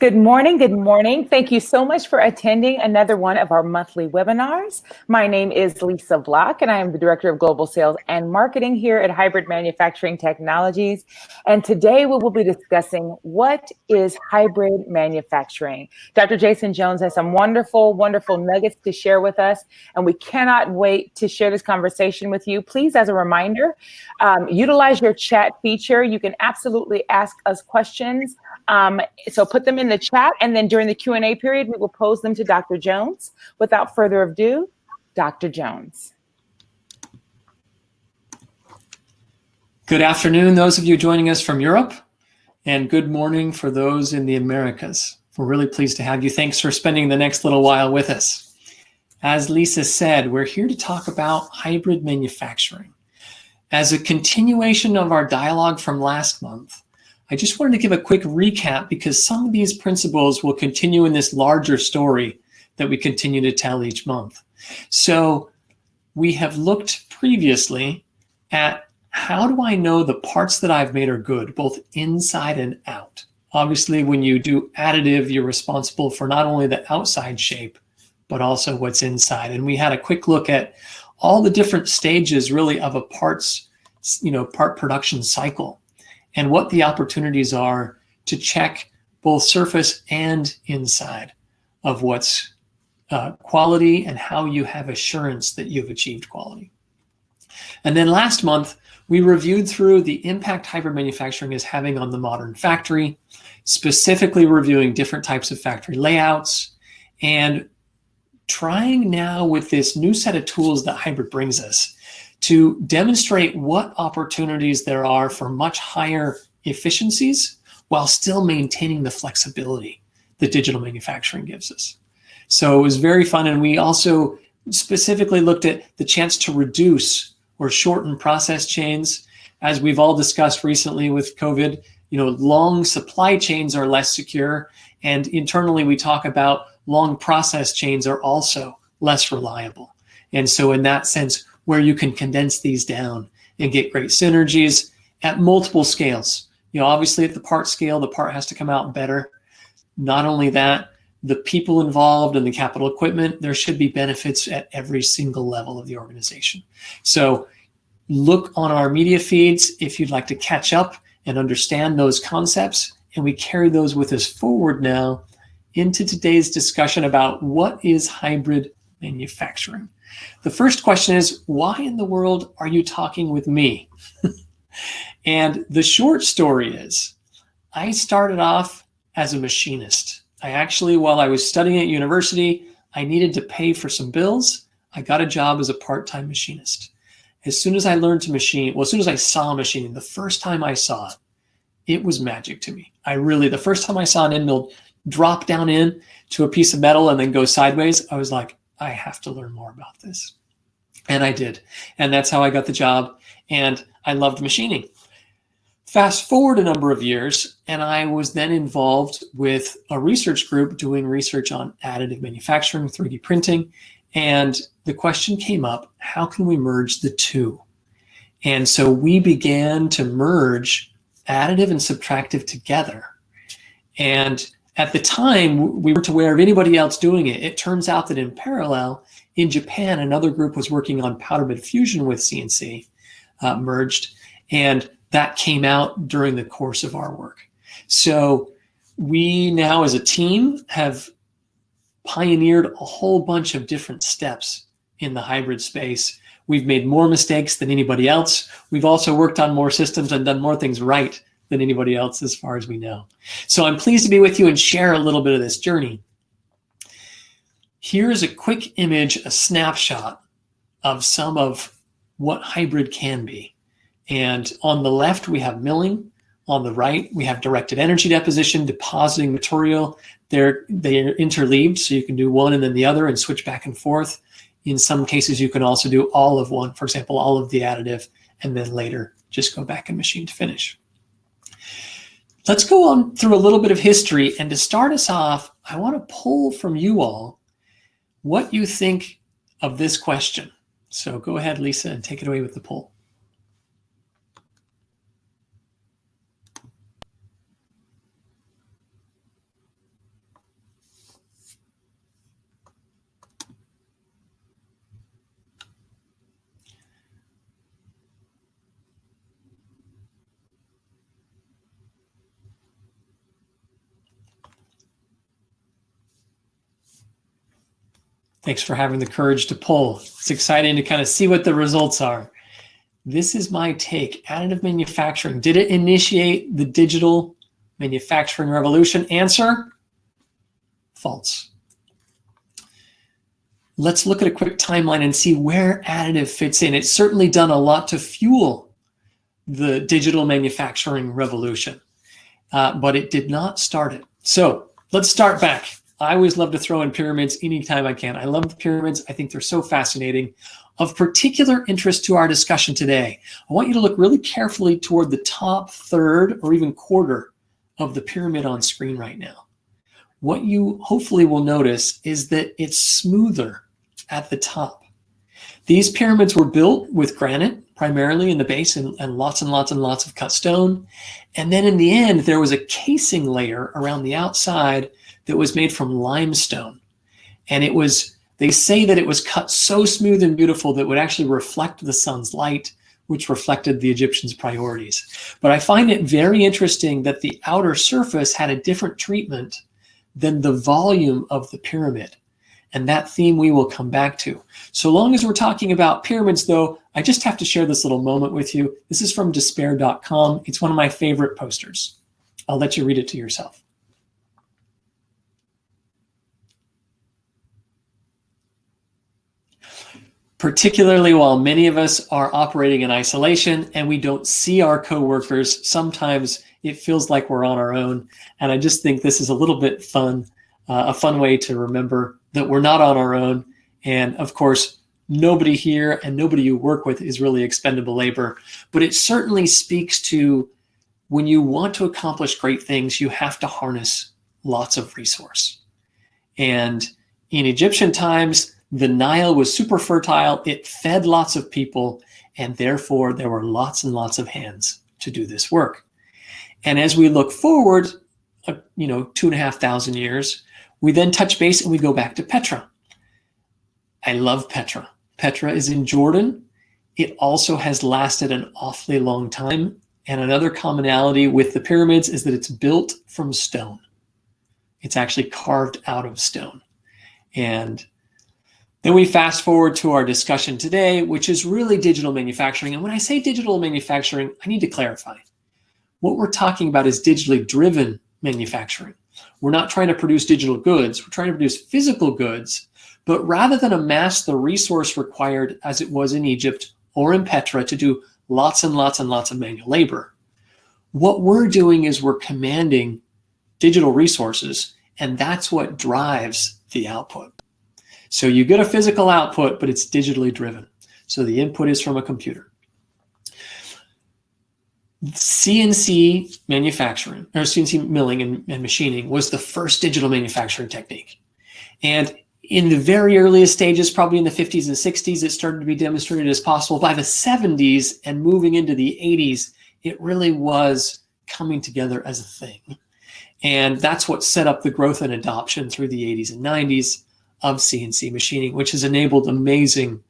Good morning. Good morning. Thank you so much for attending another one of our monthly webinars. My name is Lisa Block, and I am the Director of Global Sales and Marketing here at Hybrid Manufacturing Technologies. And today we will be discussing what is hybrid manufacturing. Dr. Jason Jones has some wonderful, wonderful nuggets to share with us, and we cannot wait to share this conversation with you. Please, as a reminder, utilize your chat feature. You can absolutely ask us questions. So put them in the chat, and then during the Q&A period, we will pose them to Dr. Jones. Without further ado, Dr. Jones. Good afternoon, those of you joining us from Europe, and good morning for those in the Americas. We're really pleased to have you. Thanks for spending the next little while with us. As Lisa said, we're here to talk about hybrid manufacturing. As a continuation of our dialogue from last month, I just wanted to give a quick recap because some of these principles will continue in this larger story that we continue to tell each month. So we have looked previously at how do I know the parts that I've made are good, both inside and out. Obviously, when you do additive, you're responsible for not only the outside shape, but also what's inside. And we had a quick look at all the different stages really of a part production cycle, and what the opportunities are to check both surface and inside of what's quality and how you have assurance that you've achieved quality. And then last month, we reviewed through the impact hybrid manufacturing is having on the modern factory, specifically reviewing different types of factory layouts, and trying now with this new set of tools that hybrid brings us to demonstrate what opportunities there are for much higher efficiencies while still maintaining the flexibility that digital manufacturing gives us. So it was very fun, and we also specifically looked at the chance to reduce or shorten process chains. As we've all discussed recently with COVID, long supply chains are less secure, and internally we talk about long process chains are also less reliable. And so in that sense, where you can condense these down and get great synergies at multiple scales. Obviously at the part scale, the part has to come out better. Not only that, the people involved and the capital equipment, there should be benefits at every single level of the organization. So look on our media feeds if you'd like to catch up and understand those concepts. And we carry those with us forward now into today's discussion about what is hybrid manufacturing. The first question is, why in the world are you talking with me? And the short story is, I started off as a machinist. I actually, while I was studying at university, I needed to pay for some bills. I got a job as a part-time machinist. As soon as I learned to machine, as soon as I saw machining, the first time I saw it, it was magic to me. The first time I saw an end mill drop down in to a piece of metal and then go sideways, I was like, I have to learn more about this. And I did. And that's how I got the job. And I loved machining. Fast forward a number of years, and I was then involved with a research group doing research on additive manufacturing, 3D printing. And the question came up, how can we merge the two? And so we began to merge additive and subtractive together. And at the time, we weren't aware of anybody else doing it. It turns out that in parallel, in Japan, another group was working on powder bed fusion with CNC merged, and that came out during the course of our work. So we now as a team have pioneered a whole bunch of different steps in the hybrid space. We've made more mistakes than anybody else. We've also worked on more systems and done more things right than anybody else as far as we know. So I'm pleased to be with you and share a little bit of this journey. Here's a quick image, a snapshot of some of what hybrid can be. And on the left, we have milling. On the right, we have directed energy deposition, depositing material. They're interleaved, so you can do one and then the other and switch back and forth. In some cases, you can also do all of one, for example, all of the additive, and then later just go back and machine to finish. Let's go on through a little bit of history. And to start us off, I want to pull from you all what you think of this question. So go ahead, Lisa, and take it away with the poll. Thanks for having the courage to poll. It's exciting to kind of see what the results are. This is my take. Additive manufacturing. Did it initiate the digital manufacturing revolution? Answer, false. Let's look at a quick timeline and see where additive fits in. It's certainly done a lot to fuel the digital manufacturing revolution, but it did not start it. So let's start back. I always love to throw in pyramids anytime I can. I love the pyramids. I think they're so fascinating. Of particular interest to our discussion today, I want you to look really carefully toward the top third or even quarter of the pyramid on screen right now. What you hopefully will notice is that it's smoother at the top. These pyramids were built with granite, primarily in the base, and lots and lots and lots of cut stone. And then in the end, there was a casing layer around the outside that was made from limestone. And it was, they say that it was cut so smooth and beautiful that it would actually reflect the sun's light, which reflected the Egyptians' priorities. But I find it very interesting that the outer surface had a different treatment than the volume of the pyramid. And that theme we will come back to. So long as we're talking about pyramids, though, I just have to share this little moment with you. This is from despair.com. It's one of my favorite posters. I'll let you read it to yourself. Particularly while many of us are operating in isolation and we don't see our coworkers, sometimes it feels like we're on our own. And I just think this is a little bit fun, a fun way to remember that we're not on our own. And of course, nobody here and nobody you work with is really expendable labor. But it certainly speaks to when you want to accomplish great things, you have to harness lots of resource. And in Egyptian times, the Nile was super fertile. It fed lots of people, and therefore there were lots and lots of hands to do this work. And as we look forward, 2,500 years, we then touch base and we go back to Petra. I love Petra. Petra is in Jordan. It also has lasted an awfully long time. And another commonality with the pyramids is that it's built from stone. It's actually carved out of stone. And then we fast forward to our discussion today, which is really digital manufacturing. And when I say digital manufacturing, I need to clarify. What we're talking about is digitally driven manufacturing. We're not trying to produce digital goods. We're trying to produce physical goods. But rather than amass the resource required as it was in Egypt or in Petra to do lots and lots and lots of manual labor, what we're doing is we're commanding digital resources, and that's what drives the output. So you get a physical output, but it's digitally driven. So the input is from a computer. CNC manufacturing, or CNC milling and machining, was the first digital manufacturing technique. And in the very earliest stages, probably in the 50s and 60s, it started to be demonstrated as possible. By the 70s and moving into the 80s, it really was coming together as a thing. And that's what set up the growth and adoption through the 80s and 90s of CNC machining, which has enabled amazing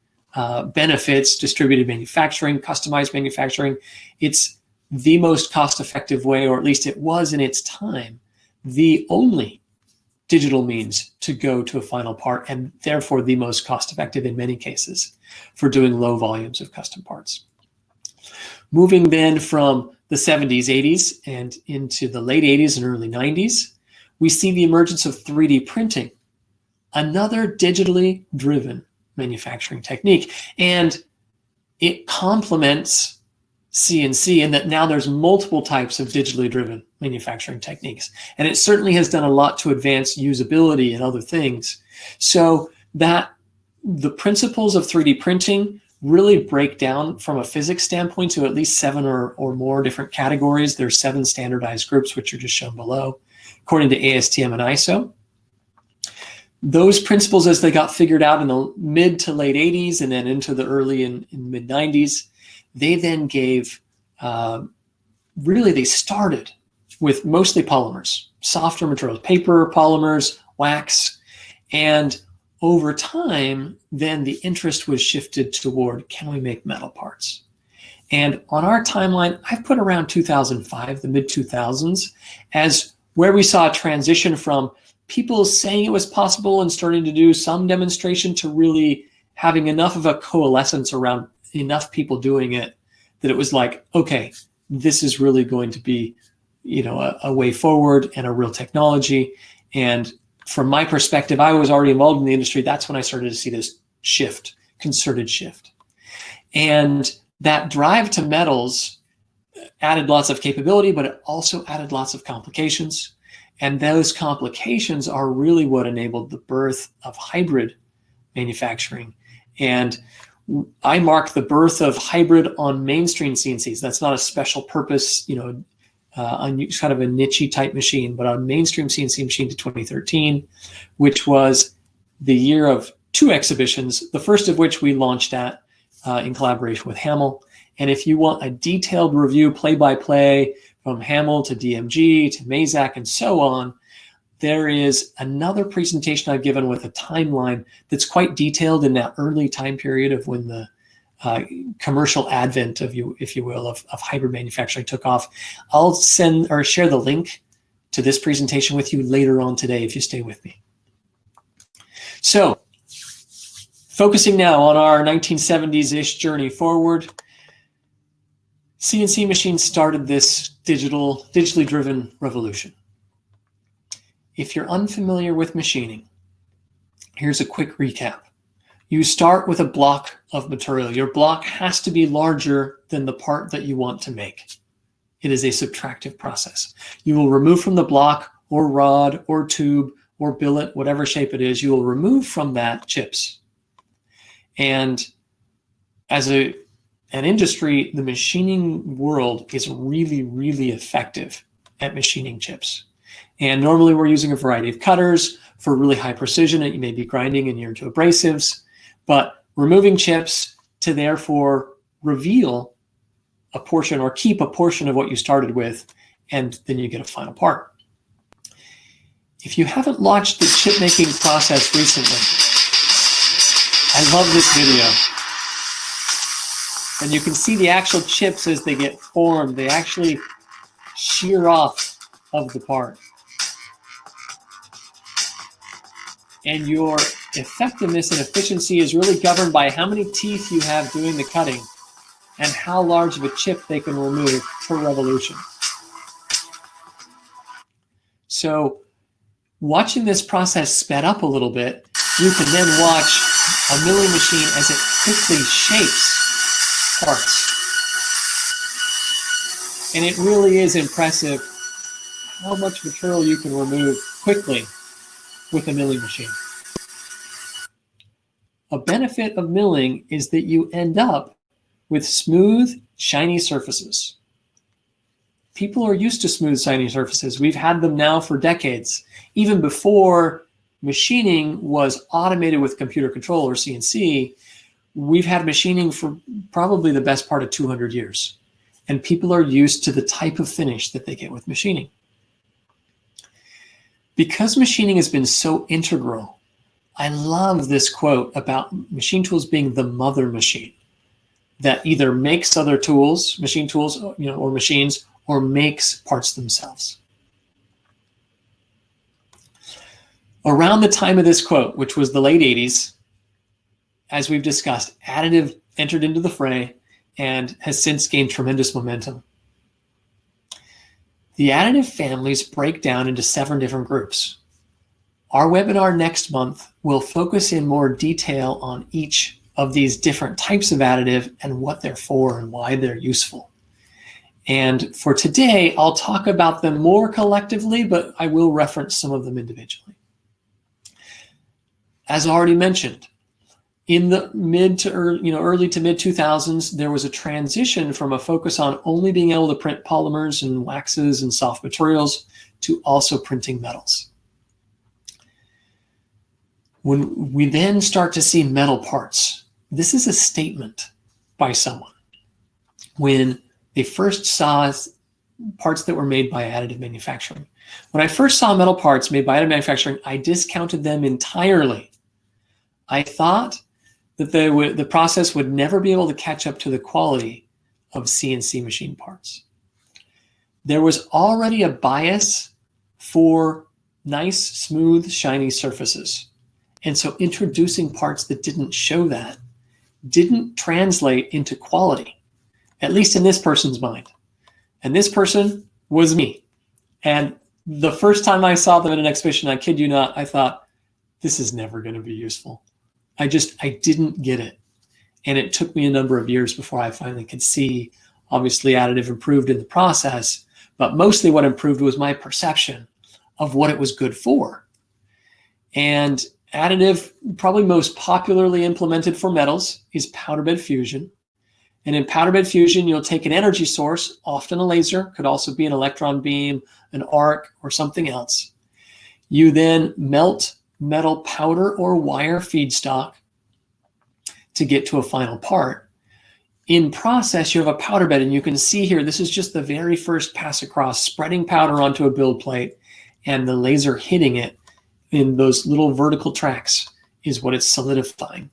benefits, distributed manufacturing, customized manufacturing. It's the most cost-effective way, or at least it was in its time, the only digital means to go to a final part, and therefore the most cost-effective in many cases for doing low volumes of custom parts. Moving then from the 70s, 80s, and into the late 80s and early 90s, we see the emergence of 3D printing, another digitally driven manufacturing technique. And it complements CNC in that now there's multiple types of digitally driven manufacturing techniques. And it certainly has done a lot to advance usability and other things. So that the principles of 3D printing really break down from a physics standpoint to at least 7 or more different categories. There's 7 standardized groups, which are just shown below, according to ASTM and ISO. Those principles, as they got figured out in the mid to late 80s and then into the early and mid 90s, they then gave, they started with mostly polymers, softer materials, paper, polymers, wax, and over time, then the interest was shifted toward, can we make metal parts? And on our timeline, I've put around 2005, the mid 2000s, as where we saw a transition from people saying it was possible and starting to do some demonstration to really having enough of a coalescence around enough people doing it that it was like, okay, this is really going to be, a way forward and a real technology. And from my perspective, I was already involved in the industry. That's when I started to see this shift, concerted shift. And that drive to metals added lots of capability, but it also added lots of complications. And those complications are really what enabled the birth of hybrid manufacturing. And I mark the birth of hybrid on mainstream CNCs. That's not a special purpose, kind of a niche type machine, but a mainstream CNC machine to 2013, which was the year of two exhibitions, the first of which we launched at in collaboration with Hamel. And if you want a detailed review, play-by-play from Hamel to DMG to Mazak and so on, there is another presentation I've given with a timeline that's quite detailed in that early time period of when the commercial advent of if you will, of hybrid manufacturing took off. I'll send or share the link to this presentation with you later on today if you stay with me. So, focusing now on our 1970s-ish journey forward, CNC machines started this digitally driven revolution. If you're unfamiliar with machining, here's a quick recap. You start with a block of material. Your block has to be larger than the part that you want to make. It is a subtractive process. You will remove from the block or rod or tube or billet, whatever shape it is, you will remove from that chips. And as an industry, the machining world is really, really effective at machining chips. And normally we're using a variety of cutters for really high precision. You may be grinding and you're into abrasives, but removing chips to therefore reveal a portion or keep a portion of what you started with, and then you get a final part. If you haven't watched the chip making process recently, I love this video. And you can see the actual chips as they get formed. They actually shear off of the part. And your effectiveness and efficiency is really governed by how many teeth you have doing the cutting and how large of a chip they can remove per revolution. So watching this process sped up a little bit, you can then watch a milling machine as it quickly shapes parts. And it really is impressive how much material you can remove quickly with a milling machine. A benefit of milling is that you end up with smooth, shiny surfaces. People are used to smooth, shiny surfaces. We've had them now for decades. Even before machining was automated with computer control or CNC, we've had machining for probably the best part of 200 years. And people are used to the type of finish that they get with machining. Because machining has been so integral, I love this quote about machine tools being the mother machine that either makes other tools, machine tools, or machines, or makes parts themselves. Around the time of this quote, which was the late 80s, as we've discussed, additive entered into the fray and has since gained tremendous momentum. The additive families break down into 7 different groups. Our webinar next month will focus in more detail on each of these different types of additive and what they're for and why they're useful. And for today, I'll talk about them more collectively, but I will reference some of them individually. As already mentioned, in the early to mid 2000s, there was a transition from a focus on only being able to print polymers and waxes and soft materials to also printing metals. When we then start to see metal parts, this is a statement by someone. When they first saw parts that were made by additive manufacturing. When I first saw metal parts made by additive manufacturing, I discounted them entirely. I thought that the process would never be able to catch up to the quality of CNC machine parts. There was already a bias for nice, smooth, shiny surfaces. And so introducing parts that didn't show that didn't translate into quality, at least in this person's mind. And this person was me. And the first time I saw them at an exhibition, I kid you not, I thought, this is never going to be useful. I didn't get it. And it took me a number of years before I finally could see, obviously additive improved in the process, but mostly what improved was my perception of what it was good for. And additive, probably most popularly implemented for metals, is powder bed fusion. And in powder bed fusion, you'll take an energy source, often a laser, could also be an electron beam, an arc, or something else. You then melt metal powder or wire feedstock to get to a final part. In process, you have a powder bed, and you can see here, this is just the very first pass across, spreading powder onto a build plate, and the laser hitting it in those little vertical tracks is what it's solidifying.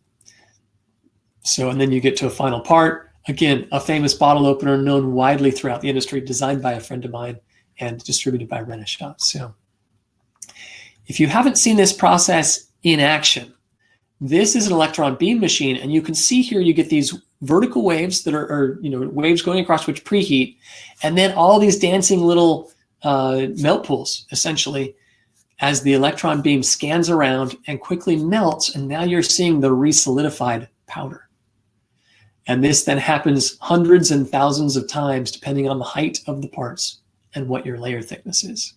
So, and then you get to a final part. Again, a famous bottle opener known widely throughout the industry, designed by a friend of mine and distributed by Renishaw. So if you haven't seen this process in action, this is an electron beam machine, and you can see here you get these vertical waves that are waves going across which preheat, and then all these dancing little melt pools, essentially, as the electron beam scans around and quickly melts, and now you're seeing the resolidified powder. And this then happens hundreds and thousands of times, depending on the height of the parts and what your layer thickness is.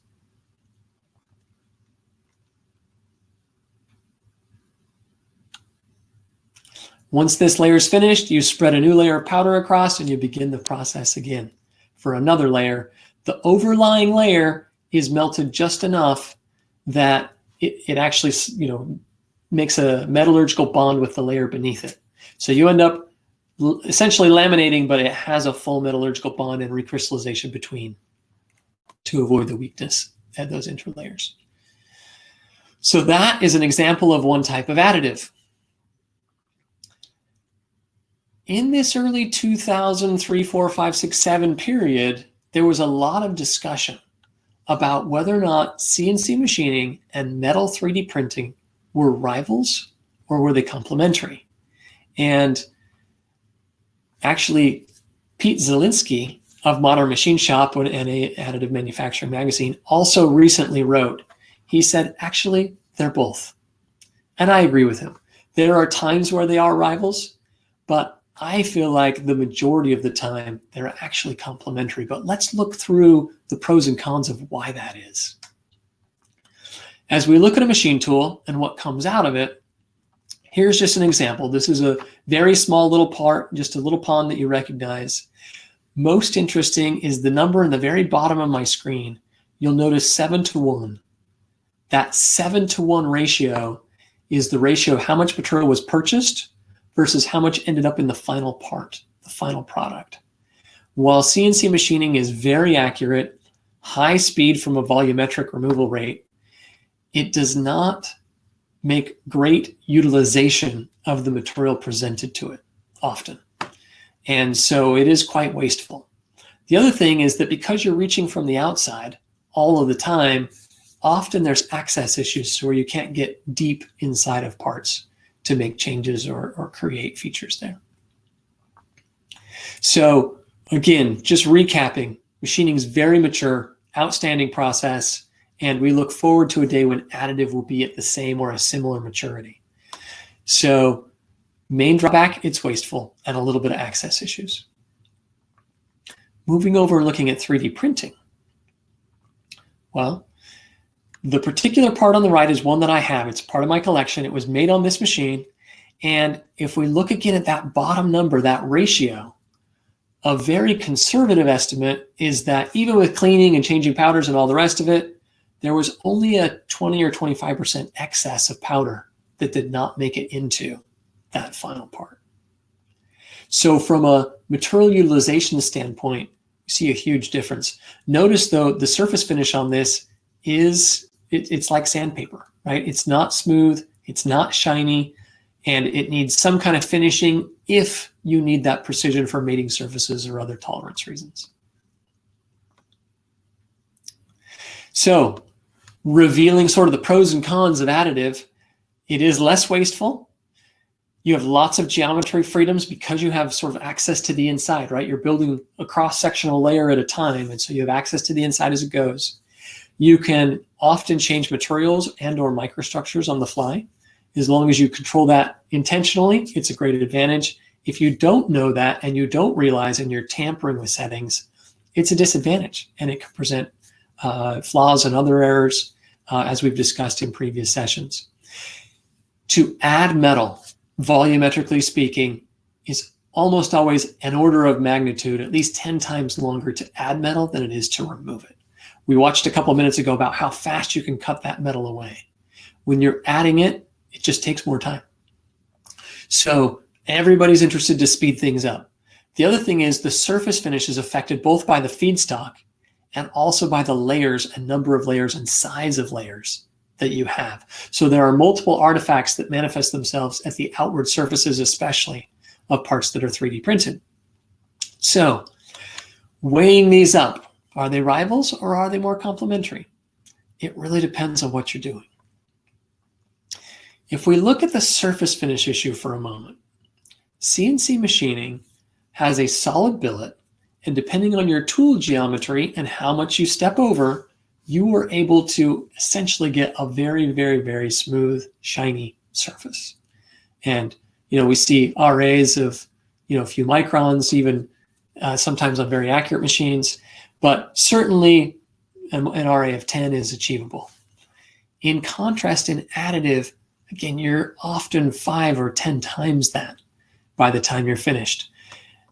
Once this layer is finished, you spread a new layer of powder across, and you begin the process again for another layer. The overlying layer is melted just enough that it actually, makes a metallurgical bond with the layer beneath it. So you end up essentially laminating, but it has a full metallurgical bond and recrystallization between to avoid the weakness at those interlayers. So that is an example of one type of additive. In this early 2003, 4, 5, 6, 7 period, there was a lot of discussion about whether or not CNC machining and metal 3D printing were rivals or were they complementary. And actually, Pete Zielinski of Modern Machine Shop and Additive Manufacturing Magazine also recently wrote, he said, actually, they're both. And I agree with him. There are times where they are rivals, but I feel like the majority of the time they're actually complementary. But let's look through the pros and cons of why that is. As we look at a machine tool and what comes out of it, here's just an example. This is a very small little part, just a little pond that you recognize. Most interesting is the number in the very bottom of my screen. You'll notice 7:1. That 7:1 ratio is the ratio of how much material was purchased versus how much ended up in the final part, the final product. While CNC machining is very accurate, high speed from a volumetric removal rate, it does not make great utilization of the material presented to it often. And so it is quite wasteful. The other thing is that because you're reaching from the outside all of the time, often there's access issues where you can't get deep inside of parts to make changes or create features there. So again, just recapping, machining is very mature, outstanding process, and we look forward to a day when additive will be at the same or a similar maturity. So main drawback, it's wasteful and a little bit of access issues. Moving over and looking at 3D printing. Well, the particular part on the right is one that I have. It's part of my collection. It was made on this machine. And if we look again at that bottom number, that ratio, a very conservative estimate is that even with cleaning and changing powders and all the rest of it, there was only a 20 or 25% excess of powder that did not make it into that final part. So from a material utilization standpoint, you see a huge difference. Notice though, the surface finish on this is, it's like sandpaper, right? It's not smooth, it's not shiny, and it needs some kind of finishing if you need that precision for mating surfaces or other tolerance reasons. So revealing sort of the pros and cons of additive. It is less wasteful. You have lots of geometry freedoms because you have sort of access to the inside, right? You're building a cross-sectional layer at a time, and so you have access to the inside as it goes. You can often change materials and or microstructures on the fly. As long as you control that intentionally, it's a great advantage. If you don't know that and you don't realize and you're tampering with settings, it's a disadvantage, and it can present flaws and other errors, as we've discussed in previous sessions. To add metal, volumetrically speaking, is almost always an order of magnitude, at least 10 times longer to add metal than it is to remove it. We watched a couple of minutes ago about how fast you can cut that metal away. When you're adding it, it just takes more time. So everybody's interested to speed things up. The other thing is the surface finish is affected both by the feedstock and also by the layers and number of layers and size of layers that you have. So there are multiple artifacts that manifest themselves at the outward surfaces, especially of parts that are 3D printed. So weighing these up, are they rivals or are they more complementary? It really depends on what you're doing. If we look at the surface finish issue for a moment, CNC machining has a solid billet, and depending on your tool geometry and how much you step over, you are able to essentially get a very, very, very smooth, shiny surface. And, we see RAs of, a few microns, even sometimes on very accurate machines, but certainly an RA of 10 is achievable. In contrast, in additive, again, you're often 5 or 10 times that by the time you're finished.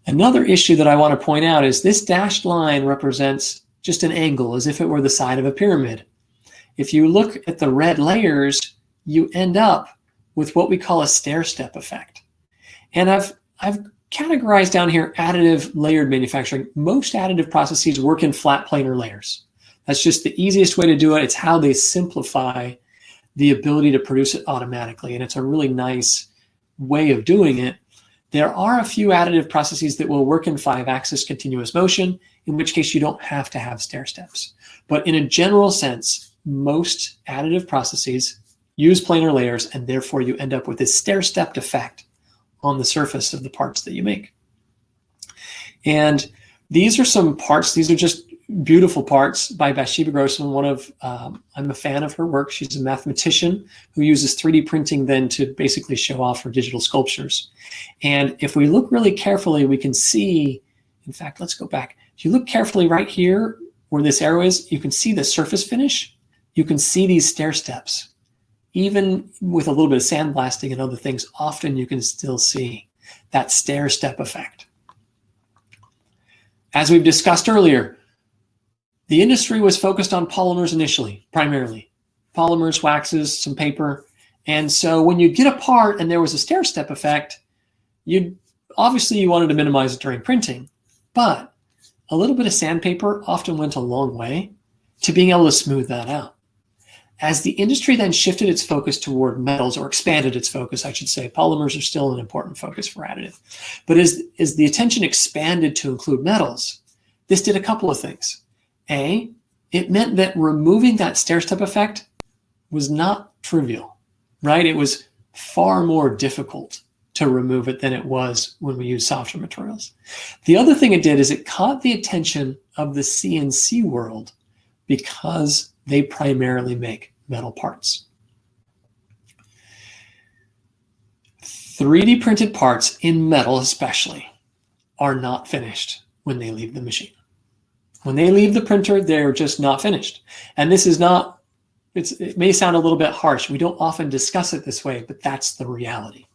Another issue that I want to point out is this dashed line represents just an angle, as if it were the side of a pyramid. If you look at the red layers, you end up with what we call a stair-step effect. And I've categorized down here additive layered manufacturing. Most additive processes work in flat planar layers. That's just the easiest way to do it. It's how they simplify the ability to produce it automatically, and it's a really nice way of doing it. There are a few additive processes that will work in 5-axis continuous motion, in which case you don't have to have stair steps. But in a general sense, most additive processes use planar layers, and therefore you end up with this stair-stepped effect on the surface of the parts that you make. And these are some parts. These are just beautiful parts by Bathsheba Grossman. I'm a fan of her work. She's a mathematician who uses 3D printing then to basically show off her digital sculptures. And if we look really carefully, we can see, in fact, let's go back. If you look carefully right here where this arrow is, you can see the surface finish. You can see these stair steps. Even with a little bit of sandblasting and other things, often you can still see that stair step effect. As we've discussed earlier, the industry was focused on polymers initially, primarily. Polymers, waxes, some paper. And so when you get a part and there was a stair step effect, obviously you wanted to minimize it during printing, but a little bit of sandpaper often went a long way to being able to smooth that out. As the industry then shifted its focus toward metals, or expanded its focus, I should say, polymers are still an important focus for additive. But as the attention expanded to include metals, this did a couple of things. A, it meant that removing that stair-step effect was not trivial, right? It was far more difficult to remove it than it was when we used softer materials. The other thing it did is it caught the attention of the CNC world because they primarily make metal parts. 3D printed parts in metal especially are not finished when they leave the machine. When they leave the printer, they're just not finished. And this is not, it may sound a little bit harsh. We don't often discuss it this way, but that's the reality.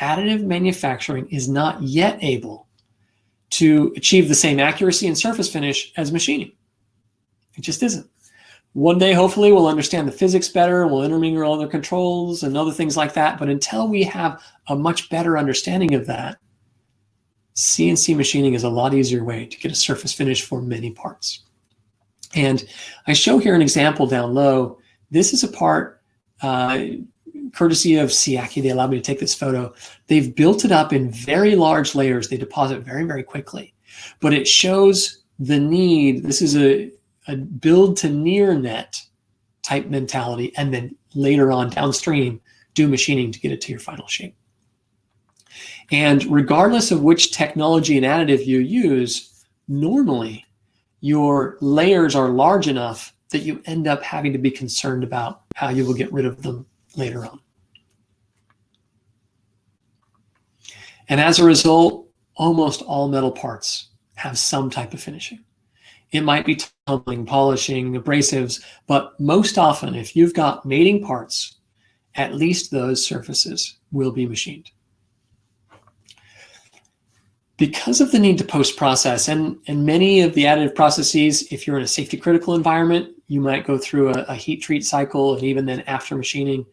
Additive manufacturing is not yet able to achieve the same accuracy and surface finish as machining. It just isn't. One day, hopefully, we'll understand the physics better, we'll intermingle other controls and other things like that. But until we have a much better understanding of that, CNC machining is a lot easier way to get a surface finish for many parts. And I show here an example down low. This is a part, courtesy of Siaki. They allowed me to take this photo. They've built it up in very large layers. They deposit very, very quickly. But it shows the need. This is a build to near net type mentality, and then later on downstream, do machining to get it to your final shape. And regardless of which technology and additive you use, normally your layers are large enough that you end up having to be concerned about how you will get rid of them later on. And as a result, almost all metal parts have some type of finishing. It might be tumbling, polishing, abrasives, but most often, if you've got mating parts, at least those surfaces will be machined. Because of the need to post-process, and many of the additive processes, if you're in a safety critical environment, you might go through a heat treat cycle, and even then after machining,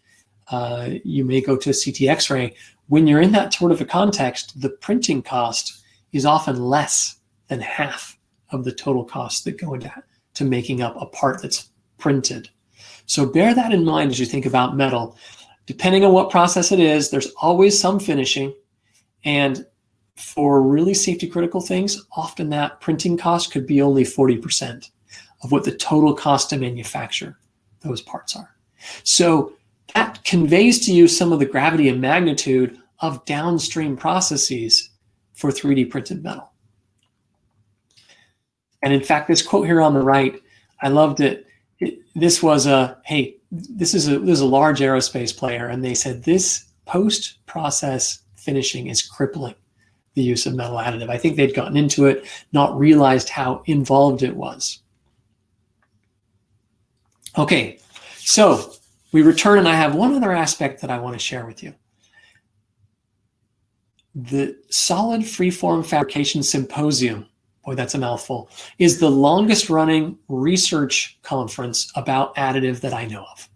you may go to a CT X-ray. When you're in that sort of a context, the printing cost is often less than half of the total costs that go into making up a part that's printed. So bear that in mind as you think about metal. Depending on what process it is, there's always some finishing, and for really safety critical things, often that printing cost could be only 40% of what the total cost to manufacture those parts are. So that conveys to you some of the gravity and magnitude of downstream processes for 3D printed metal. And in fact, this quote here on the right, I loved it. This was this is a large aerospace player, and they said this post-process finishing is crippling the use of metal additive. I think they'd gotten into it, not realized how involved it was. Okay, so we return, and I have one other aspect that I want to share with you. The Solid Freeform Fabrication Symposium, boy, that's a mouthful, is the longest running research conference about additive that I know of.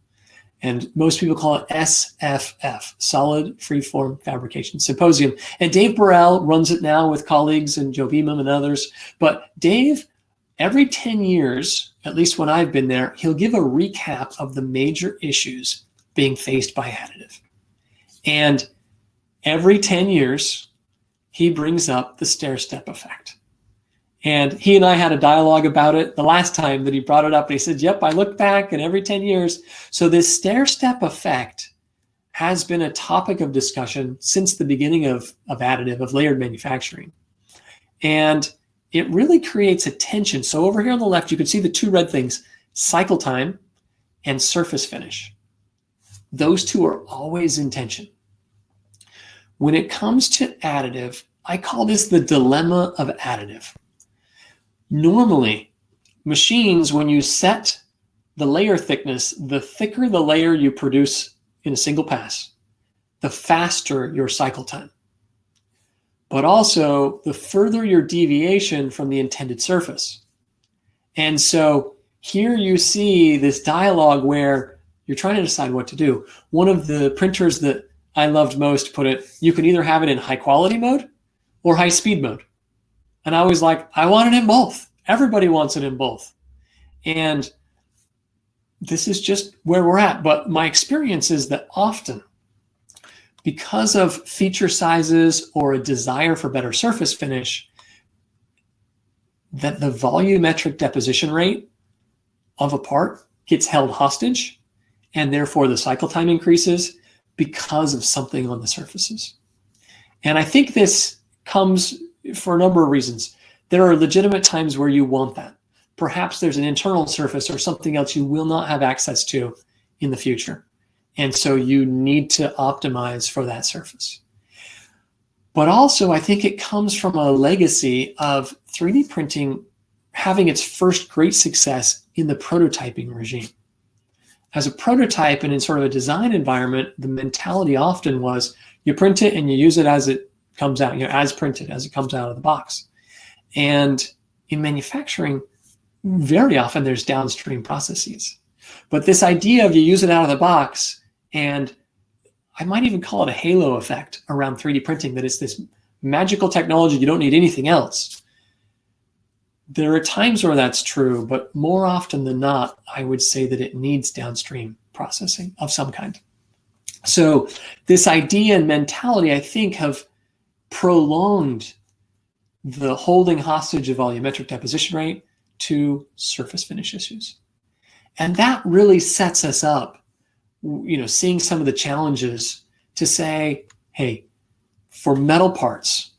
And most people call it SFF, Solid Freeform Fabrication Symposium. And Dave Burrell runs it now with colleagues and Joe Beamham and others. But Dave, every 10 years, at least when I've been there, he'll give a recap of the major issues being faced by additive. And every 10 years, he brings up the stair-step effect. And he and I had a dialogue about it the last time that he brought it up. And he said, yep, I look back and every 10 years. So this stair-step effect has been a topic of discussion since the beginning of additive, of layered manufacturing. And it really creates a tension. So over here on the left, you can see the two red things, cycle time and surface finish. Those two are always in tension. When it comes to additive, I call this the dilemma of additive. Normally, machines, when you set the layer thickness, the thicker the layer you produce in a single pass, the faster your cycle time. But also, the further your deviation from the intended surface. And so here you see this dialogue where you're trying to decide what to do. One of the printers that I loved most put it, you can either have it in high quality mode or high speed mode. And I was like, I want it in both. Everybody wants it in both. And this is just where we're at. But my experience is that often, because of feature sizes or a desire for better surface finish, that the volumetric deposition rate of a part gets held hostage, and therefore the cycle time increases because of something on the surfaces. And I think this comes for a number of reasons. There are legitimate times where you want that. Perhaps there's an internal surface or something else you will not have access to in the future. And so you need to optimize for that surface. But also, I think it comes from a legacy of 3D printing having its first great success in the prototyping regime. As a prototype and in sort of a design environment, the mentality often was you print it and you use it as it comes out, as printed, as it comes out of the box. And in manufacturing, very often there's downstream processes. But this idea of you use it out of the box, and I might even call it a halo effect around 3D printing, that it's this magical technology, you don't need anything else. There are times where that's true, but more often than not, I would say that it needs downstream processing of some kind. So this idea and mentality, I think, have prolonged the holding hostage of volumetric deposition rate to surface finish issues. And that really sets us up, seeing some of the challenges to say, hey, for metal parts,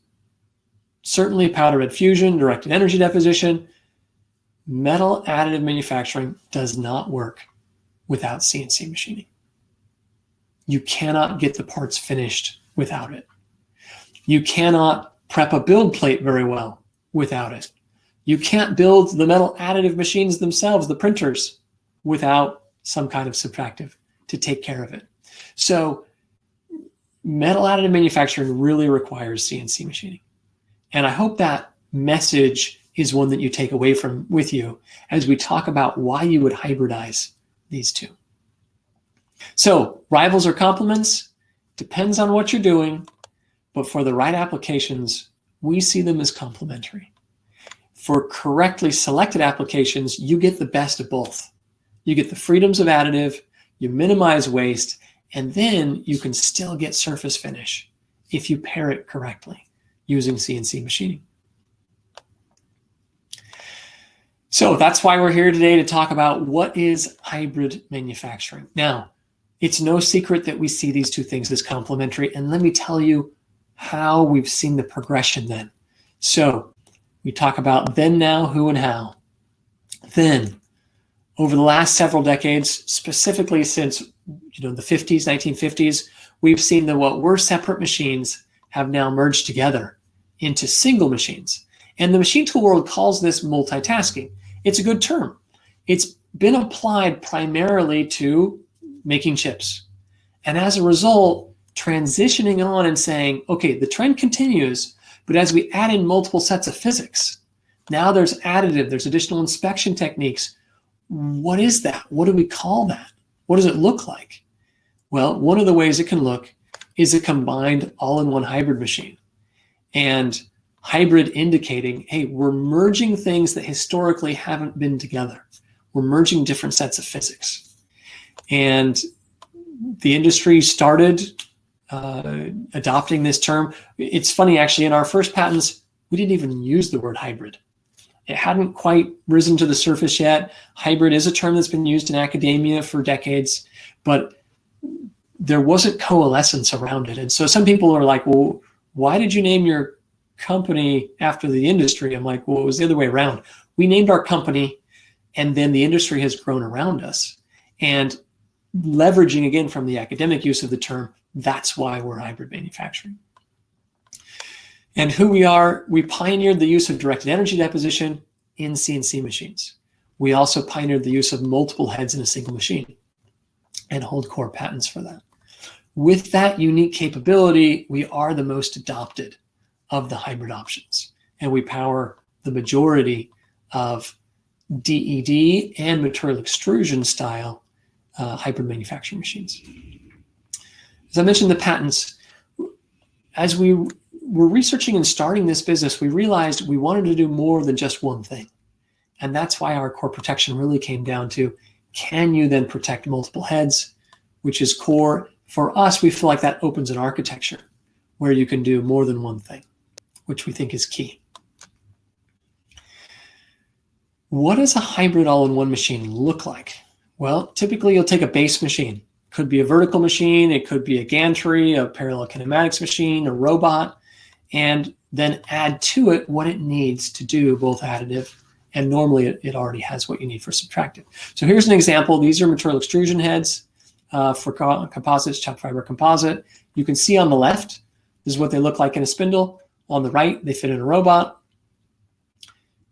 certainly powder bed fusion, directed energy deposition, metal additive manufacturing does not work without CNC machining. You cannot get the parts finished without it. You cannot prep a build plate very well without it. You can't build the metal additive machines themselves, the printers, without some kind of subtractive to take care of it. So metal additive manufacturing really requires CNC machining. And I hope that message is one that you take away with you as we talk about why you would hybridize these two. So rivals or complements, depends on what you're doing, but for the right applications, we see them as complementary. For correctly selected applications, you get the best of both. You get the freedoms of additive, you minimize waste, and then you can still get surface finish if you pair it correctly using CNC machining. So that's why we're here today to talk about what is hybrid manufacturing. Now, it's no secret that we see these two things as complementary, and let me tell you how we've seen the progression then. So we talk about then, now, who, and how. Then, over the last several decades, specifically since the 50s, 1950s, we've seen that what were separate machines have now merged together into single machines. And the machine tool world calls this multitasking. It's a good term. It's been applied primarily to making chips. And as a result, transitioning on and saying, okay, the trend continues, but as we add in multiple sets of physics, now there's additive, there's additional inspection techniques. What is that? What do we call that? What does it look like? Well, one of the ways it can look is a combined all-in-one hybrid machine. And hybrid indicating, hey, we're merging things that historically haven't been together. We're merging different sets of physics. And the industry started adopting this term. It's funny, actually, in our first patents, we didn't even use the word hybrid. It hadn't quite risen to the surface yet. Hybrid is a term that's been used in academia for decades, but there wasn't coalescence around it. And so some people are like, well, why did you name your company after the industry? I'm like, well, it was the other way around. We named our company, and then the industry has grown around us. And leveraging, again, from the academic use of the term, that's why we're hybrid manufacturing. And who we are, we pioneered the use of directed energy deposition in CNC machines. We also pioneered the use of multiple heads in a single machine and hold core patents for that. With that unique capability, we are the most adopted of the hybrid options, and we power the majority of DED and material extrusion style hybrid manufacturing machines. As I mentioned, the patents, as we were researching and starting this business, we realized we wanted to do more than just one thing. And that's why our core protection really came down to, can you then protect multiple heads, which is core. For us, we feel like that opens an architecture where you can do more than one thing, which we think is key. What does a hybrid all-in-one machine look like? Well, typically you'll take a base machine. Could be a vertical machine, it could be a gantry, a parallel kinematics machine, a robot, and then add to it what it needs to do both additive, and normally it already has what you need for subtractive. So here's an example. These are material extrusion heads for composites, chopped fiber composite. You can see on the left, this is what they look like in a spindle. On the right, they fit in a robot.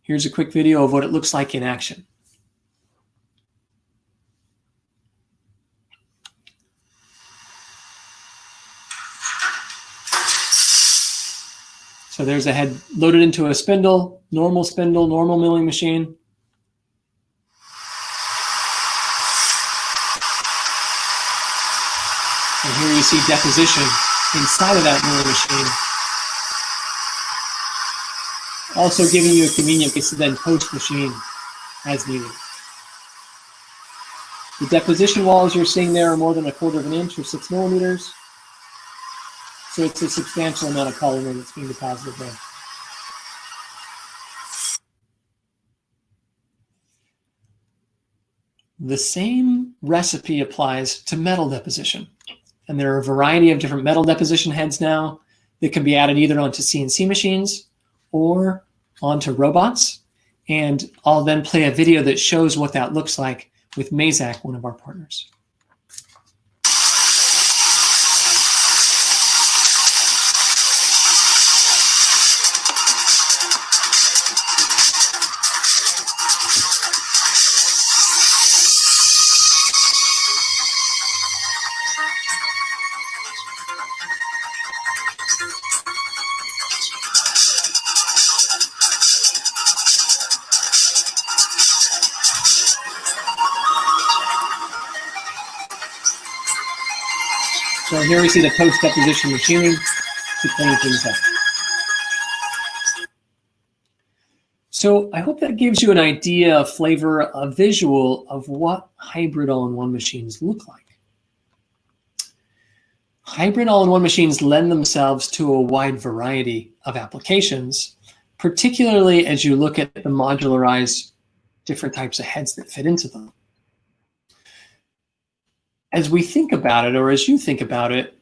Here's a quick video of what it looks like in action. So there's a head loaded into a spindle, normal milling machine. And here you see deposition inside of that milling machine. Also giving you a convenient place to then post machine as needed. The deposition walls you're seeing there are more than 1/4 inch or 6 millimeters. So it's a substantial amount of polymer that's being deposited there. the same recipe applies to metal deposition. And there are a variety of different metal deposition heads now that can be added either onto CNC machines or onto robots. And I'll then play a video that shows what that looks like with Mazak, one of our partners. So here we see the post-deposition machining to clean things up. So I hope that gives you an idea, a flavor, a visual of what hybrid all-in-one machines look like. Hybrid all-in-one machines lend themselves to a wide variety of applications, particularly as you look at the modularized different types of heads that fit into them. As we think about it, or as you think about it,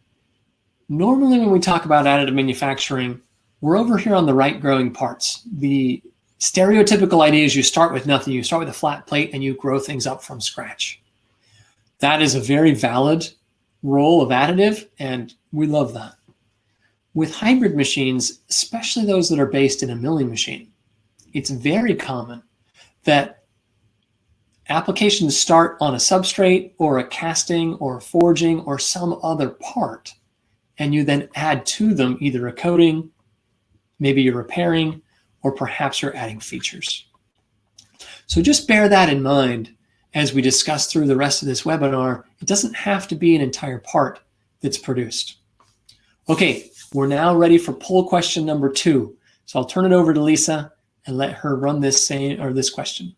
normally when we talk about additive manufacturing, we're over here on the right growing parts. The stereotypical idea is you start with nothing. You start with a flat plate and you grow things up from scratch. That is a very valid role of additive, and we love that. With hybrid machines, especially those that are based in a milling machine, it's very common that applications start on a substrate or a casting or a forging or some other part, and you then add to them either a coating, maybe you're repairing, or perhaps you're adding features. So just bear that in mind as we discuss through the rest of this webinar. It doesn't have to be an entire part that's produced. Okay, we're now ready for poll question number 2. So I'll turn it over to Lisa and let her run this question.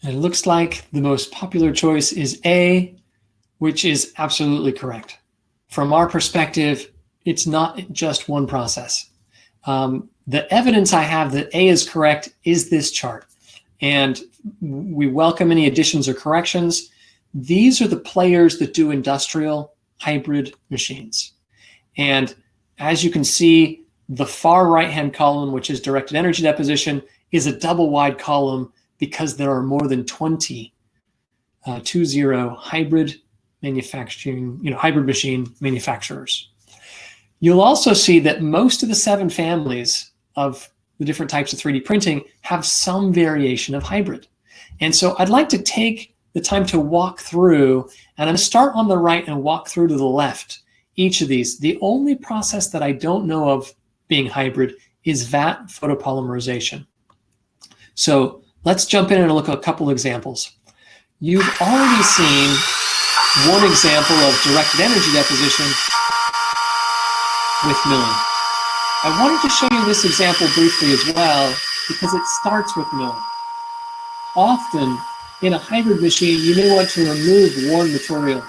And it looks like the most popular choice is A, which is absolutely correct. From our perspective, it's not just one process. The evidence I have that A is correct is this chart. And we welcome any additions or corrections. These are the players that do industrial hybrid machines. And as you can see, the far right-hand column, which is directed energy deposition, is a double wide column because there are more than 20 hybrid manufacturing, hybrid machine manufacturers. You'll also see that most of the 7 families of the different types of 3D printing have some variation of hybrid. And so I'd like to take the time to walk through, and I'm going to start on the right and walk through to the left. Each of these, the only process that I don't know of being hybrid is vat photopolymerization. So let's jump in and look at a couple examples. You've already seen one example of directed energy deposition with milling. I wanted to show you this example briefly as well because it starts with milling. Often in a hybrid machine, you may want to remove worn material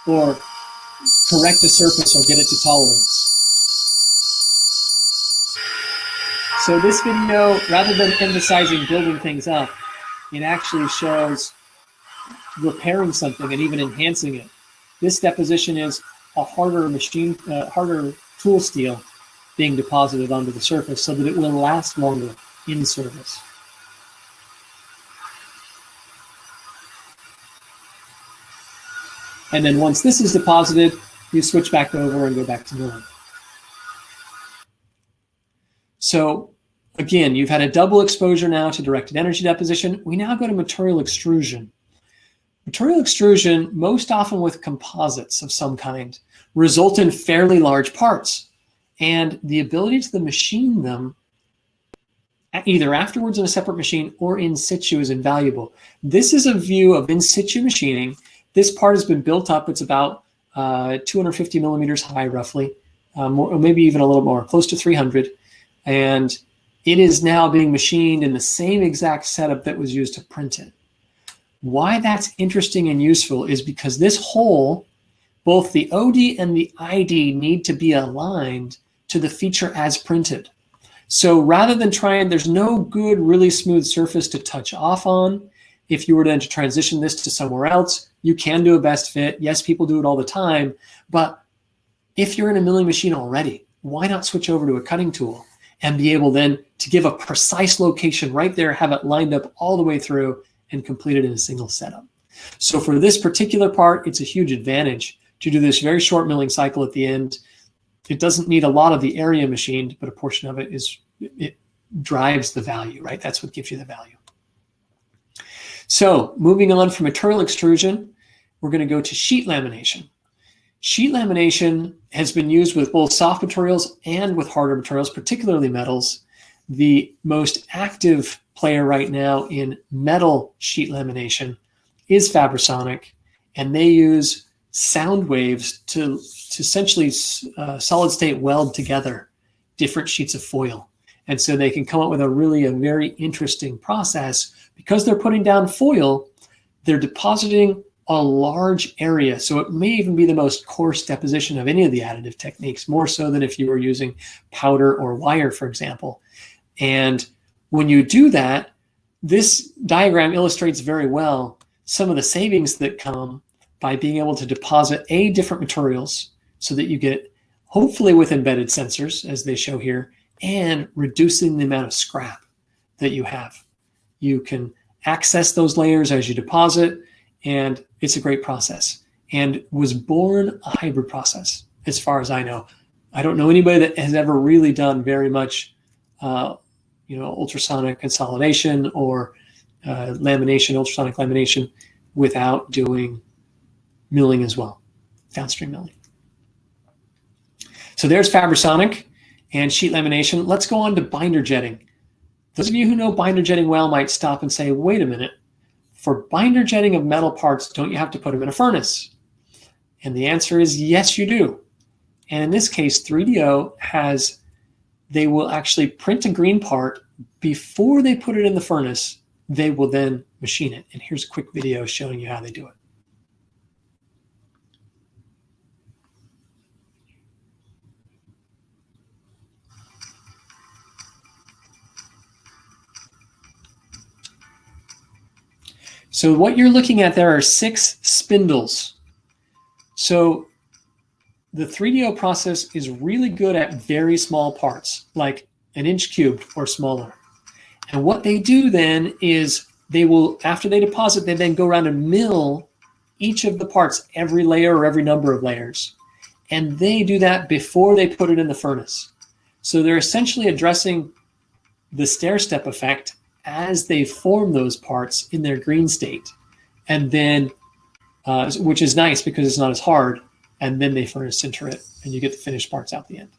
or correct a surface or get it to tolerance. So this video, rather than emphasizing building things up, it actually shows repairing something and even enhancing it. This deposition is a harder tool steel being deposited onto the surface so that it will last longer in service. And then once this is deposited, you switch back over and go back to milling. So again, you've had a double exposure now to directed energy deposition. We now go to material extrusion. Material extrusion, most often with composites of some kind, result in fairly large parts. And the ability to machine them either afterwards in a separate machine or in situ is invaluable. This is a view of in situ machining. This part has been built up. It's about 250 millimeters high, roughly, or maybe even a little more, close to 300. And it is now being machined in the same exact setup that was used to print it. Why that's interesting and useful is because this hole, both the OD and the ID need to be aligned to the feature as printed. So rather than trying, there's no good, really smooth surface to touch off on. If you were then to transition this to somewhere else, you can do a best fit. Yes, people do it all the time. But if you're in a milling machine already, why not switch over to a cutting tool and be able then to give a precise location right there, have it lined up all the way through and complete it in a single setup. So for this particular part, it's a huge advantage to do this very short milling cycle at the end. It doesn't need a lot of the area machined, but a portion of it drives the value, right? That's what gives you the value. So moving on from material extrusion, we're going to go to sheet lamination. Sheet lamination has been used with both soft materials and with harder materials, particularly metals. The most active player right now in metal sheet lamination is Fabrisonic, and they use sound waves to essentially solid state weld together different sheets of foil. And so they can come up with a very interesting process. Because they're putting down foil, they're depositing a large area. So it may even be the most coarse deposition of any of the additive techniques, more so than if you were using powder or wire, for example. And when you do that, this diagram illustrates very well some of the savings that come by being able to deposit different materials so that you get, hopefully with embedded sensors, as they show here, and reducing the amount of scrap that you have. You can access those layers as you deposit, and it's a great process. And was born a hybrid process, as far as I know. I don't know anybody that has ever really done very much ultrasonic consolidation or lamination, ultrasonic lamination, without doing milling as well, downstream milling. So there's Fabrisonic and sheet lamination. Let's go on to binder jetting. Those of you who know binder jetting well might stop and say, wait a minute, for binder jetting of metal parts, don't you have to put them in a furnace? And the answer is yes, you do. And in this case, 3DO they will actually print a green part before they put it in the furnace. They will then machine it. And here's a quick video showing you how they do it. So what you're looking at there are 6 spindles. So the 3DO process is really good at very small parts, like an inch cubed or smaller. And what they do then is they will, after they deposit, they then go around and mill each of the parts, every layer or every number of layers. And they do that before they put it in the furnace. So they're essentially addressing the stair-step effect as they form those parts in their green state, and then, which is nice because it's not as hard, and then they furnace sinter it, and you get the finished parts out the end.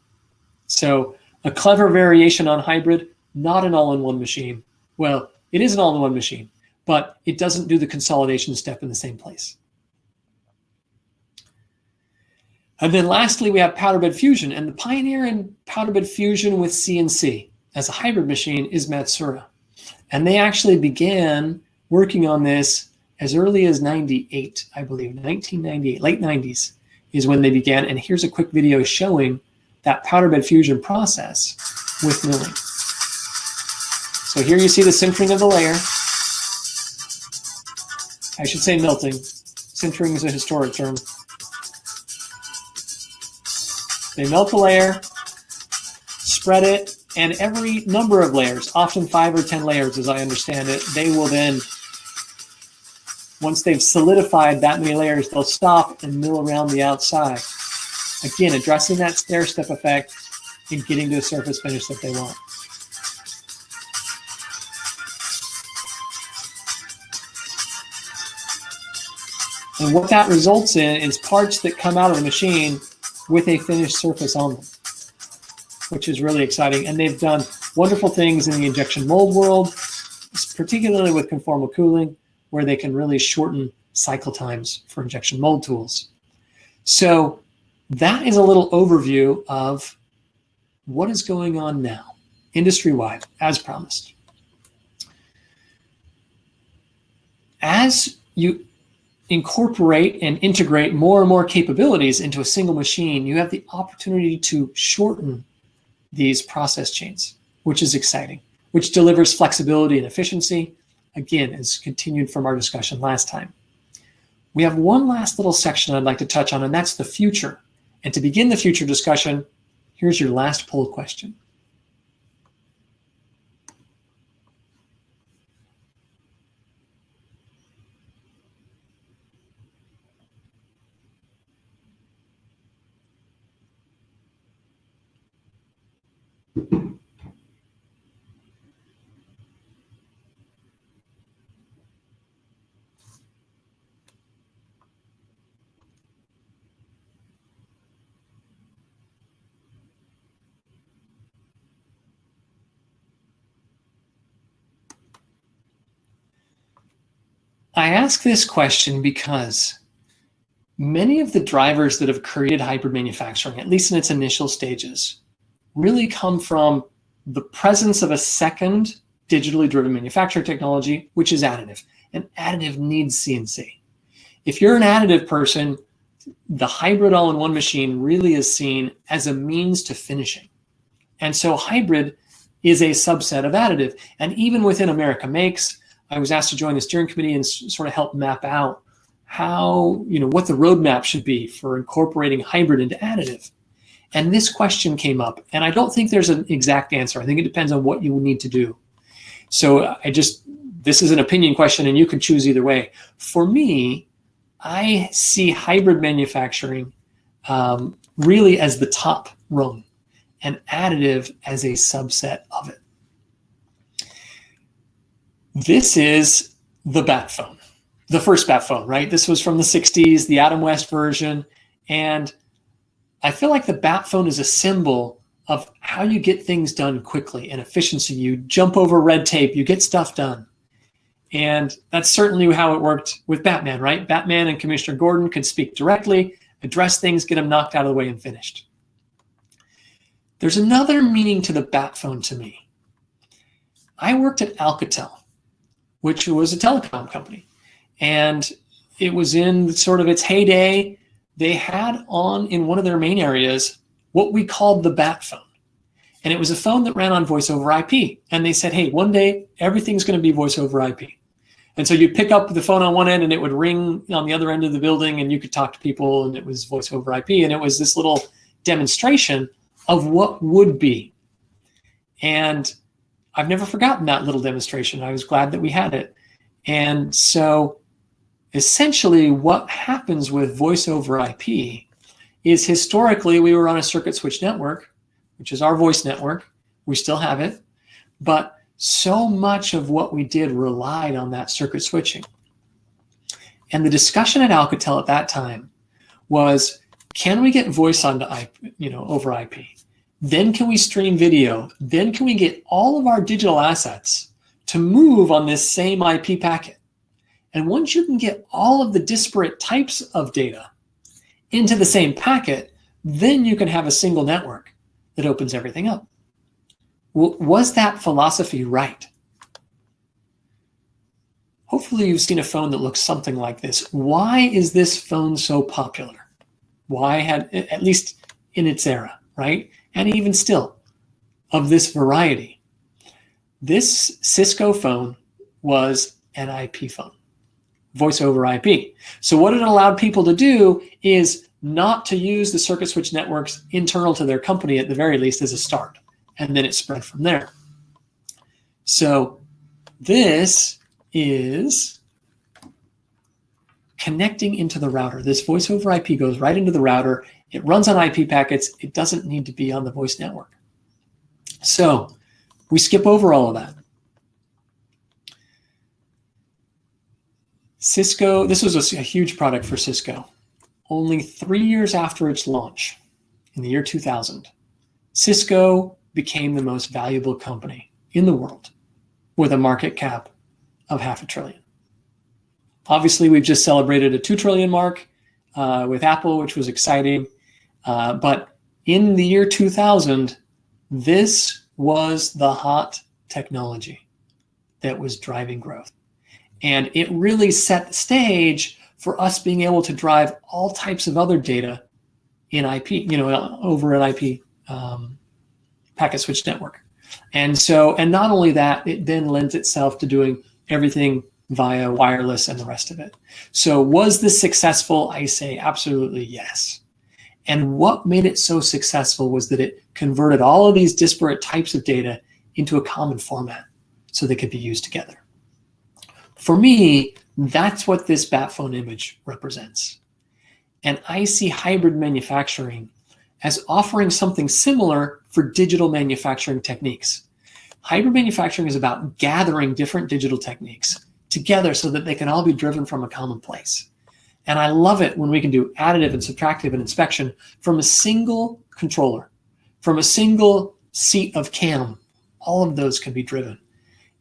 So a clever variation on hybrid, not an all-in-one machine. Well, it is an all-in-one machine, but it doesn't do the consolidation step in the same place. And then lastly, we have powder bed fusion, and the pioneer in powder bed fusion with CNC as a hybrid machine is Matsuura. And they actually began working on this as early as 98, I believe, 1998, late 90s is when they began. And here's a quick video showing that powder bed fusion process with milling. So here you see the sintering of the layer. I should say melting. Sintering is a historic term. They melt the layer, spread it, and every number of layers, often 5 or 10 layers as I understand it, they will then, once they've solidified that many layers, they'll stop and mill around the outside. Again, addressing that stair-step effect and getting to a surface finish that they want. And what that results in is parts that come out of the machine with a finished surface on them. which is really exciting. And they've done wonderful things in the injection mold world, particularly with conformal cooling, where they can really shorten cycle times for injection mold tools. So that is a little overview of what is going on now, industry-wide, as promised. As you incorporate and integrate more and more capabilities into a single machine, you have the opportunity to shorten these process chains, which is exciting, which delivers flexibility and efficiency, again, as continued from our discussion last time. We have one last little section I'd like to touch on, and that's the future. And to begin the future discussion, here's your last poll question. I ask this question because many of the drivers that have created hybrid manufacturing, at least in its initial stages, really come from the presence of a second digitally driven manufacturing technology, which is additive. And additive needs CNC. If you're an additive person, the hybrid all-in-one machine really is seen as a means to finishing. And so hybrid is a subset of additive. And even within America Makes, I was asked to join the steering committee and sort of help map out how, what the roadmap should be for incorporating hybrid into additive. And this question came up, and I don't think there's an exact answer. I think it depends on what you need to do. So this is an opinion question, and you can choose either way. For me, I see hybrid manufacturing really as the top rung and additive as a subset of it. This is the bat phone, the first bat phone, right? This was from the 60s, the Adam West version. And I feel like the bat phone is a symbol of how you get things done quickly and efficiency. You jump over red tape, you get stuff done. And that's certainly how it worked with Batman, right? Batman and Commissioner Gordon could speak directly, address things, get them knocked out of the way and finished. There's another meaning to the bat phone to me. I worked at Alcatel, which was a telecom company. And it was in sort of its heyday. They had on in one of their main areas what we called the bat phone. And it was a phone that ran on voice over IP. And they said, hey, one day everything's going to be voice over IP. And so you'd pick up the phone on one end and it would ring on the other end of the building and you could talk to people and it was voice over IP. And it was this little demonstration of what would be. And I've never forgotten that little demonstration. I was glad that we had it. And so essentially what happens with voice over IP is historically we were on a circuit switch network, which is our voice network. We still have it. But so much of what we did relied on that circuit switching. And the discussion at Alcatel at that time was, can we get voice onto IP, over IP? Then can we stream video? Then can we get all of our digital assets to move on this same IP packet? And once you can get all of the disparate types of data into the same packet, then you can have a single network that opens everything up. Was that philosophy right? Hopefully you've seen a phone that looks something like this. Why is this phone so popular? Why at least in its era, right? And even still, of this variety. This Cisco phone was an IP phone, voice over IP. So what it allowed people to do is not to use the circuit switch networks internal to their company at the very least as a start. And then it spread from there. So this is connecting into the router. This voice over IP goes right into the router. It runs on IP packets. It doesn't need to be on the voice network. So we skip over all of that. Cisco, this was a huge product for Cisco. Only 3 years after its launch, in the year 2000, Cisco became the most valuable company in the world with a market cap of $500 billion. Obviously, we've just celebrated a $2 trillion mark with Apple, which was exciting. But in the year 2000, this was the hot technology that was driving growth. And it really set the stage for us being able to drive all types of other data in IP, over an IP packet switch network. And not only that, it then lends itself to doing everything via wireless and the rest of it. So was this successful? I say absolutely yes. And what made it so successful was that it converted all of these disparate types of data into a common format so they could be used together. For me, that's what this bat phone image represents. And I see hybrid manufacturing as offering something similar for digital manufacturing techniques. Hybrid manufacturing is about gathering different digital techniques together so that they can all be driven from a common place. And I love it when we can do additive and subtractive and inspection from a single controller, from a single seat of CAM. All of those can be driven.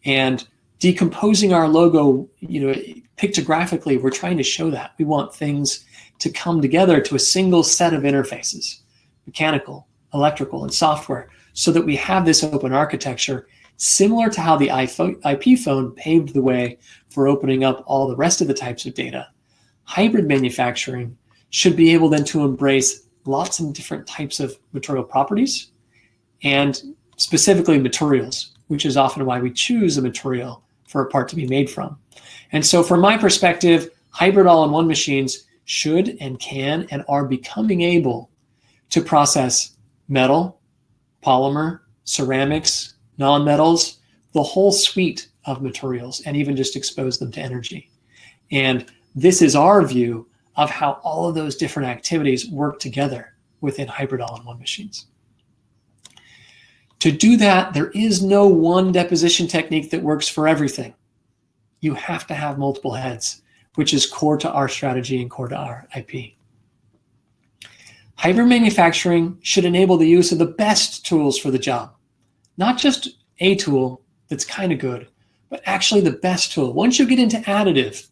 And decomposing our logo, pictographically, we're trying to show that. We want things to come together to a single set of interfaces, mechanical, electrical, and software, so that we have this open architecture similar to how the IP phone paved the way for opening up all the rest of the types of data. Hybrid manufacturing should be able then to embrace lots of different types of material properties and specifically materials, which is often why we choose a material for a part to be made from. And so from my perspective, hybrid all-in-one machines should and can and are becoming able to process metal, polymer, ceramics, non-metals, the whole suite of materials, and even just expose them to energy. And this is our view of how all of those different activities work together within hybrid all-in-one machines. To do that, there is no one deposition technique that works for everything. You have to have multiple heads, which is core to our strategy and core to our IP. Hybrid manufacturing should enable the use of the best tools for the job, not just a tool that's kind of good, but actually the best tool. Once you get into additive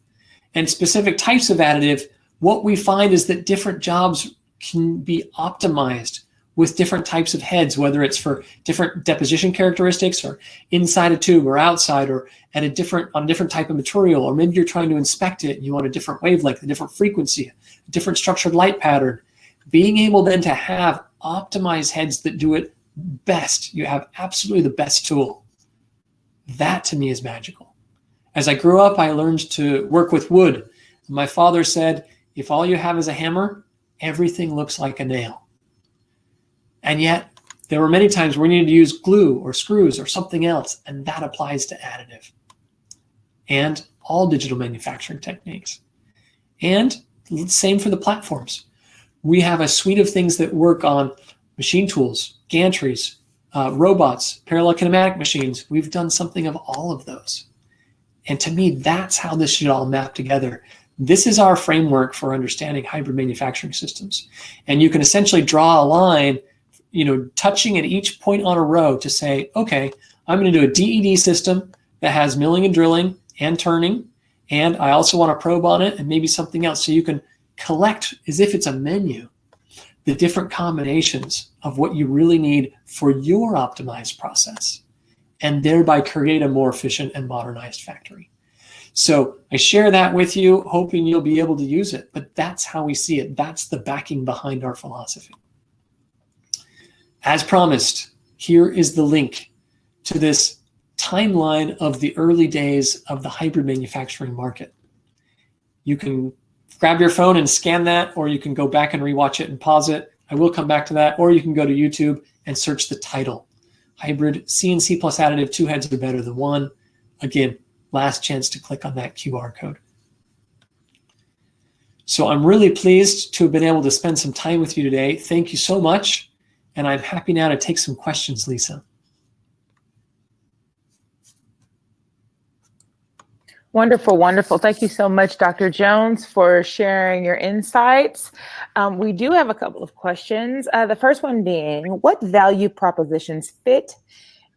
and specific types of additive, what we find is that different jobs can be optimized with different types of heads, whether it's for different deposition characteristics or inside a tube or outside or on a different type of material, or maybe you're trying to inspect it and you want a different wavelength, a different frequency, a different structured light pattern. Being able then to have optimized heads that do it best, you have absolutely the best tool. That to me is magical. As I grew up, I learned to work with wood. My father said, if all you have is a hammer, everything looks like a nail. And yet, there were many times where we needed to use glue or screws or something else, and that applies to additive and all digital manufacturing techniques. And same for the platforms. We have a suite of things that work on machine tools, gantries, robots, parallel kinematic machines. We've done something of all of those. And to me, that's how this should all map together. This is our framework for understanding hybrid manufacturing systems. And you can essentially draw a line, touching at each point on a row to say, okay, I'm going to do a DED system that has milling and drilling and turning, and I also want a probe on it and maybe something else. So you can collect, as if it's a menu, the different combinations of what you really need for your optimized process, and thereby create a more efficient and modernized factory. So I share that with you, hoping you'll be able to use it, but that's how we see it. That's the backing behind our philosophy. As promised, here is the link to this timeline of the early days of the hybrid manufacturing market. You can grab your phone and scan that, or you can go back and rewatch it and pause it. I will come back to that. Or you can go to YouTube and search the title, Hybrid CNC plus Additive, 2 heads are better than 1. Again, last chance to click on that QR code. So I'm really pleased to have been able to spend some time with you today. Thank you so much. And I'm happy now to take some questions, Lisa. Wonderful, wonderful. Thank you so much, Dr. Jones, for sharing your insights. We do have a couple of questions. The first one being, what value propositions fit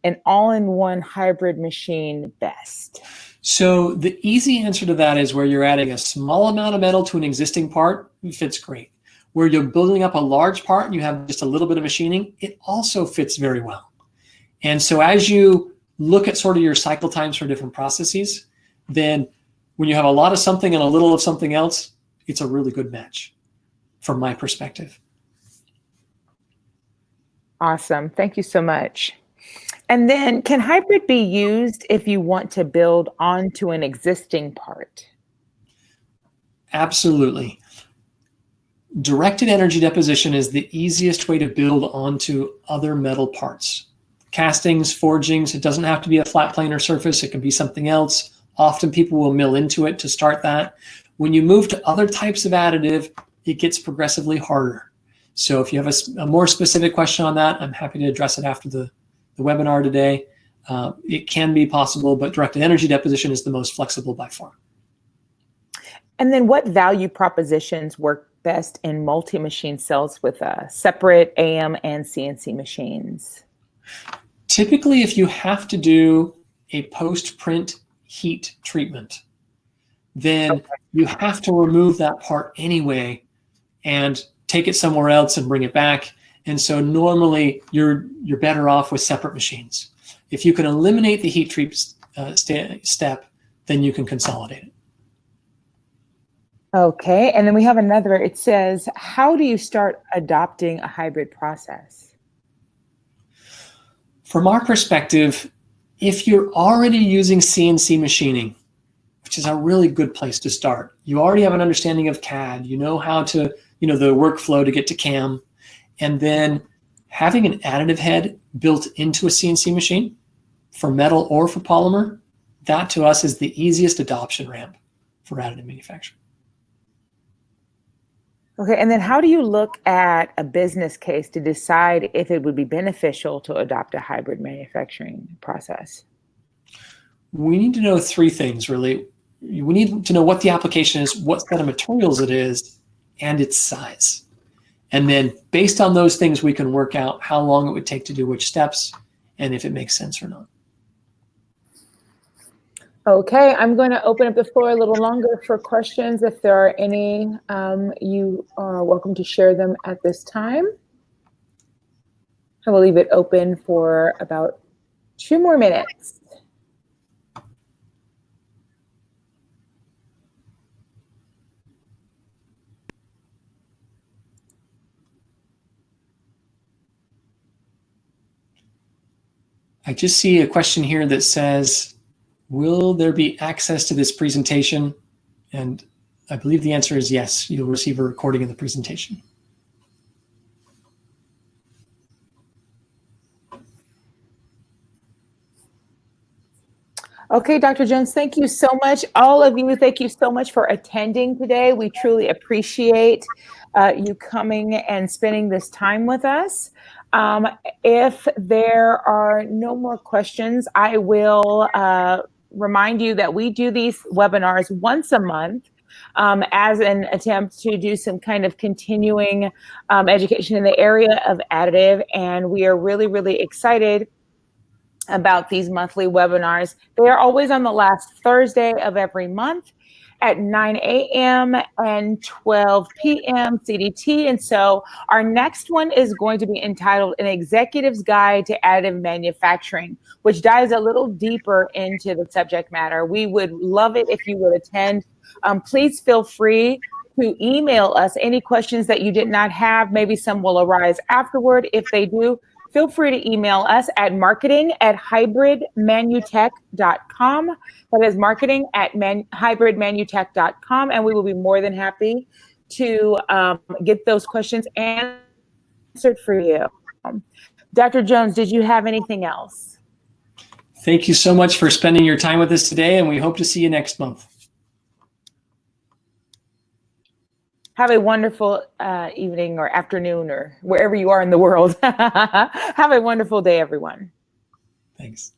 an all-in-one hybrid machine best? So the easy answer to that is where you're adding a small amount of metal to an existing part, it fits great. Where you're building up a large part and you have just a little bit of machining, it also fits very well. And so as you look at sort of your cycle times for different processes, then when you have a lot of something and a little of something else, it's a really good match from my perspective. Awesome. Thank you so much. And then, can hybrid be used if you want to build onto an existing part? Absolutely. Directed energy deposition is the easiest way to build onto other metal parts. Castings, forgings, it doesn't have to be a flat planar surface. It can be something else. Often people will mill into it to start that. When you move to other types of additive, it gets progressively harder. So if you have a more specific question on that, I'm happy to address it after the webinar today. It can be possible, but directed energy deposition is the most flexible by far. And then what value propositions work best in multi-machine cells with separate AM and CNC machines? Typically, if you have to do a post-print heat treatment, then you have to remove that part anyway and take it somewhere else and bring it back. And so normally you're better off with separate machines. If you can eliminate the heat treat step, then you can consolidate it. Okay, and then we have another. It says, how do you start adopting a hybrid process? From our perspective, if you're already using CNC machining, which is a really good place to start, you already have an understanding of CAD, you know how to, the workflow to get to CAM, and then having an additive head built into a CNC machine for metal or for polymer, that to us is the easiest adoption ramp for additive manufacturing. Okay, and then how do you look at a business case to decide if it would be beneficial to adopt a hybrid manufacturing process? We need to know three things, really. We need to know what the application is, what set of materials it is, and its size. And then based on those things, we can work out how long it would take to do which steps and if it makes sense or not. Okay, I'm going to open up the floor a little longer for questions. If there are any, you are welcome to share them at this time. I will leave it open for about 2 more minutes. I just see a question here that says, will there be access to this presentation? And I believe the answer is yes. You'll receive a recording of the presentation. Okay, Dr. Jones, thank you so much. All of you, thank you so much for attending today. We truly appreciate you coming and spending this time with us. If there are no more questions, I will remind you that we do these webinars once a month as an attempt to do some kind of continuing education in the area of additive. And we are really, really excited about these monthly webinars. They are always on the last Thursday of every month at 9 a.m. and 12 p.m. CDT. And so our next one is going to be entitled An Executive's Guide to Additive Manufacturing, which dives a little deeper into the subject matter. We would love it if you would attend. Please feel free to email us any questions that you did not have. Maybe some will arise afterward. If they do, feel free to email us at marketing@hybridmanutech.com. That is marketing@hybridmanutech.com, and we will be more than happy to get those questions answered for you. Dr. Jones, did you have anything else? Thank you so much for spending your time with us today, and we hope to see you next month. Have a wonderful evening or afternoon or wherever you are in the world. Have a wonderful day, everyone. Thanks.